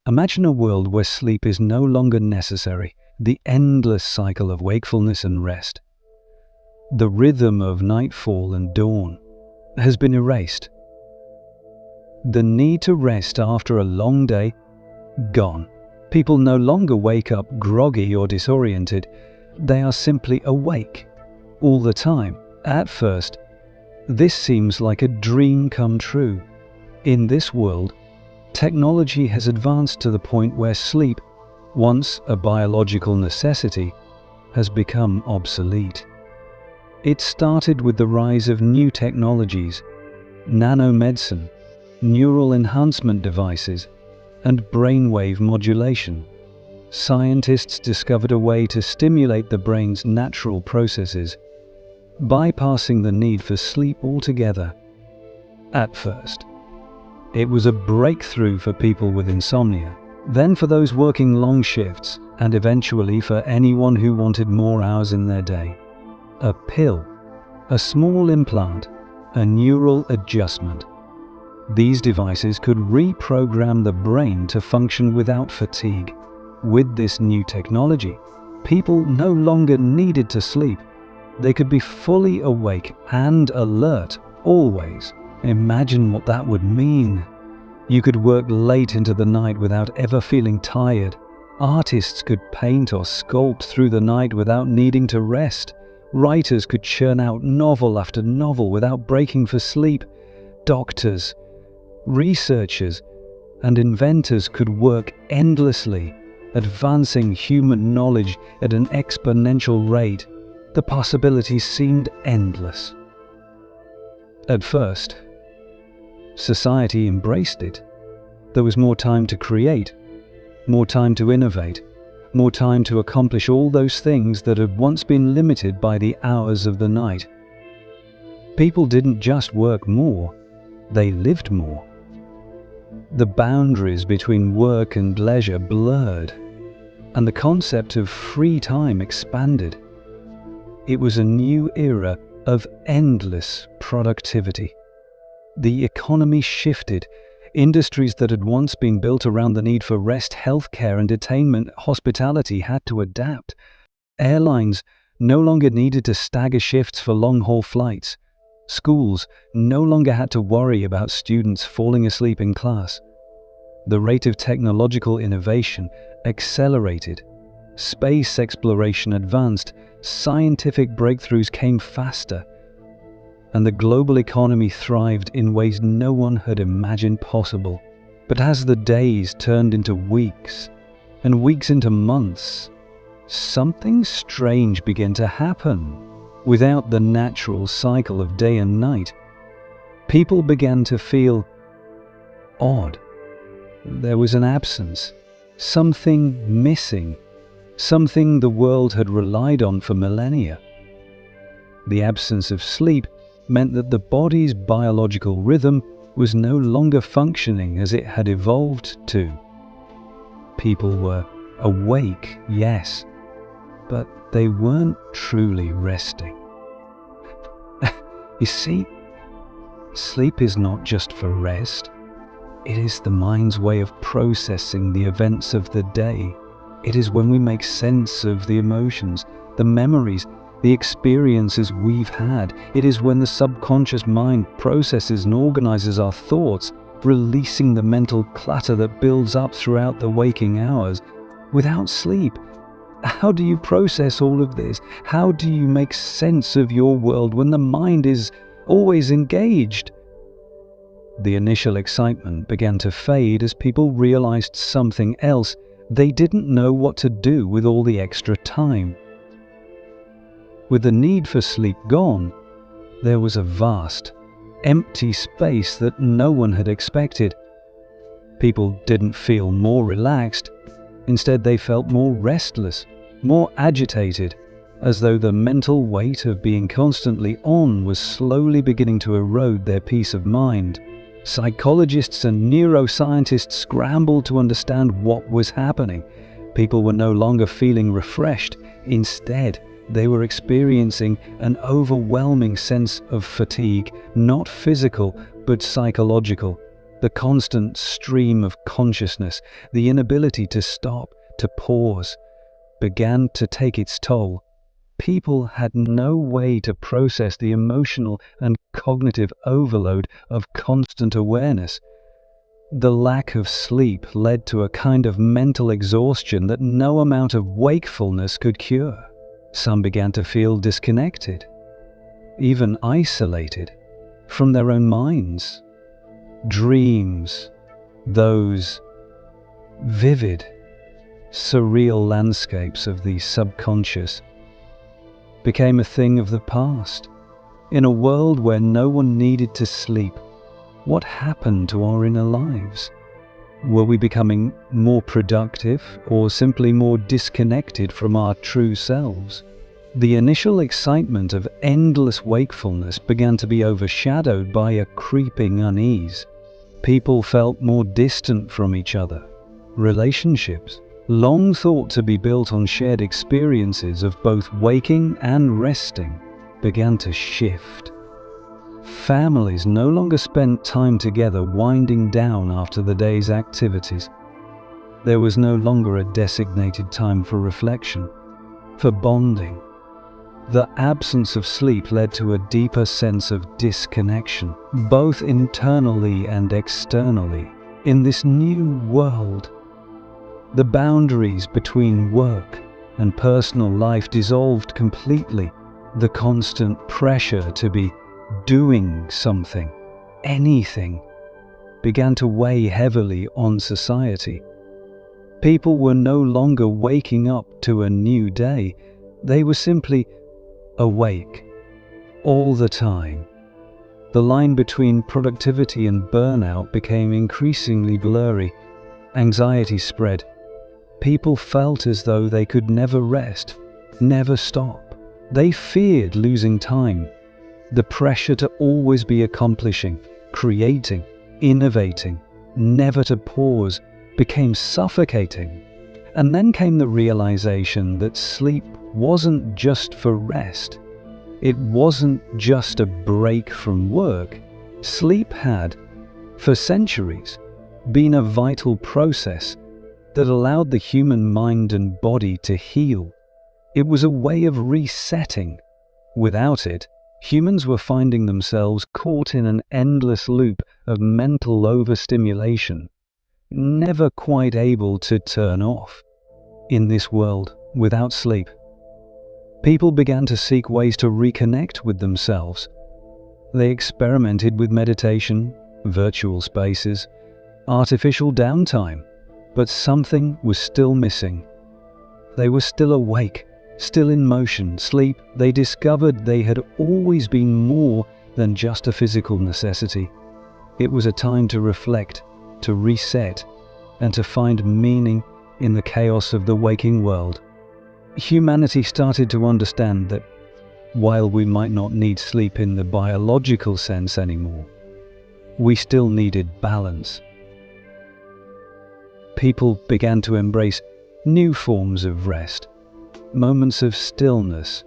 Imagine a world where sleep is no longer necessary, the endless cycle of wakefulness and rest. The rhythm of nightfall and dawn has been erased. The need to rest after a long day, gone. People no longer wake up groggy or disoriented. They are simply awake all the time. At first, this seems like a dream come true. In this world, technology has advanced to the point where sleep, once a biological necessity, has become obsolete. It started with the rise of new technologies, nanomedicine, neural enhancement devices, and brainwave modulation. Scientists discovered a way to stimulate the brain's natural processes, bypassing the need for sleep altogether. At first, it was a breakthrough for people with insomnia, then for those working long shifts, and eventually for anyone who wanted more hours in their day. A pill, a small implant, a neural adjustment. These devices could reprogram the brain to function without fatigue. With this new technology, people no longer needed to sleep. They could be fully awake and alert, always. Imagine what that would mean. You could work late into the night without ever feeling tired. Artists could paint or sculpt through the night without needing to rest. Writers could churn out novel after novel without breaking for sleep. Doctors, researchers, and inventors could work endlessly, advancing human knowledge at an exponential rate. The possibilities seemed endless. At first, society embraced it. There was more time to create, more time to innovate, more time to accomplish all those things that had once been limited by the hours of the night. People didn't just work more, they lived more. The boundaries between work and leisure blurred, and the concept of free time expanded. It was a new era of endless productivity. The economy shifted. Industries that had once been built around the need for rest, healthcare, entertainment, hospitality had to adapt. Airlines no longer needed to stagger shifts for long-haul flights. Schools no longer had to worry about students falling asleep in class. The rate of technological innovation accelerated. Space exploration advanced. Scientific breakthroughs came faster. And the global economy thrived in ways no one had imagined possible. But as the days turned into weeks, and weeks into months, something strange began to happen. Without the natural cycle of day and night, people began to feel odd. There was an absence, something missing, something the world had relied on for millennia. The absence of sleep meant that the body's biological rhythm was no longer functioning as it had evolved to. People were awake, yes, but they weren't truly resting. You see, sleep is not just for rest. It is the mind's way of processing the events of the day. It is when we make sense of the emotions, the memories, the experiences we've had. It is when the subconscious mind processes and organizes our thoughts, releasing the mental clutter that builds up throughout the waking hours. Without sleep, how do you process all of this? How do you make sense of your world when the mind is always engaged? The initial excitement began to fade as people realized something else. They didn't know what to do with all the extra time. With the need for sleep gone, there was a vast, empty space that no one had expected. People didn't feel more relaxed. Instead, they felt more restless, more agitated, as though the mental weight of being constantly on was slowly beginning to erode their peace of mind. Psychologists and neuroscientists scrambled to understand what was happening. People were no longer feeling refreshed. Instead, they were experiencing an overwhelming sense of fatigue, not physical, but psychological. The constant stream of consciousness, the inability to stop, to pause, began to take its toll. People had no way to process the emotional and cognitive overload of constant awareness. The lack of sleep led to a kind of mental exhaustion that no amount of wakefulness could cure. Some began to feel disconnected, even isolated from their own minds. Dreams, those vivid, surreal landscapes of the subconscious, became a thing of the past. In a world where no one needed to sleep, what happened to our inner lives? Were we becoming more productive or simply more disconnected from our true selves? The initial excitement of endless wakefulness began to be overshadowed by a creeping unease. People felt more distant from each other. Relationships, long thought to be built on shared experiences of both waking and resting, began to shift. Families no longer spent time together winding down after the day's activities. There was no longer a designated time for reflection, for bonding. The absence of sleep led to a deeper sense of disconnection, both internally and externally. In this new world, the boundaries between work and personal life dissolved completely. The constant pressure to be doing something, anything, began to weigh heavily on society. People were no longer waking up to a new day. They were simply awake all the time. The line between productivity and burnout became increasingly blurry. Anxiety spread. People felt as though they could never rest, never stop. They feared losing time. The pressure to always be accomplishing, creating, innovating, never to pause, became suffocating. And then came the realization that sleep wasn't just for rest. It wasn't just a break from work. Sleep had, for centuries, been a vital process that allowed the human mind and body to heal. It was a way of resetting. Without it, humans were finding themselves caught in an endless loop of mental overstimulation, never quite able to turn off. In this world, without sleep, people began to seek ways to reconnect with themselves. They experimented with meditation, virtual spaces, artificial downtime, but something was still missing. They were still awake, still in motion. Sleep, they discovered, they had always been more than just a physical necessity. It was a time to reflect, to reset, and to find meaning in the chaos of the waking world. Humanity started to understand that while we might not need sleep in the biological sense anymore, we still needed balance. People began to embrace new forms of rest, moments of stillness,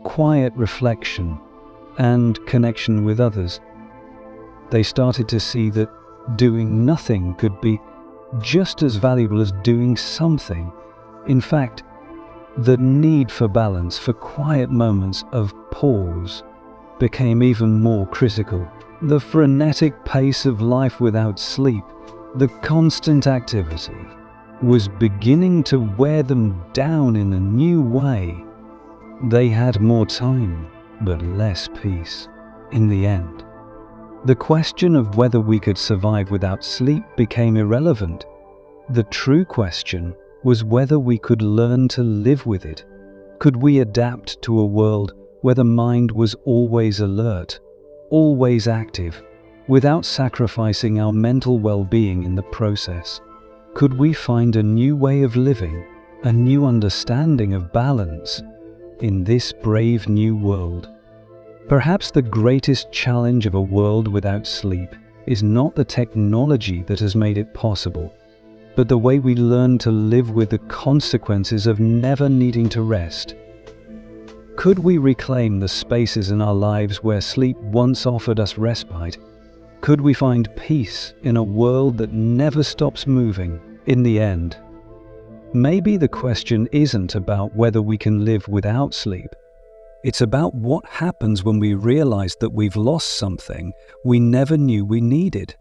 quiet reflection, and connection with others. They started to see that doing nothing could be just as valuable as doing something. In fact, the need for balance, for quiet moments of pause, became even more critical. The frenetic pace of life without sleep, the constant activity, was beginning to wear them down in a new way. They had more time, but less peace. In the end, the question of whether we could survive without sleep became irrelevant. The true question was whether we could learn to live with it. Could we adapt to a world where the mind was always alert, always active, without sacrificing our mental well-being in the process? Could we find a new way of living, a new understanding of balance in this brave new world? Perhaps the greatest challenge of a world without sleep is not the technology that has made it possible, but the way we learn to live with the consequences of never needing to rest. Could we reclaim the spaces in our lives where sleep once offered us respite? Could we find peace in a world that never stops moving in the end? Maybe the question isn't about whether we can live without sleep. It's about what happens when we realize that we've lost something we never knew we needed.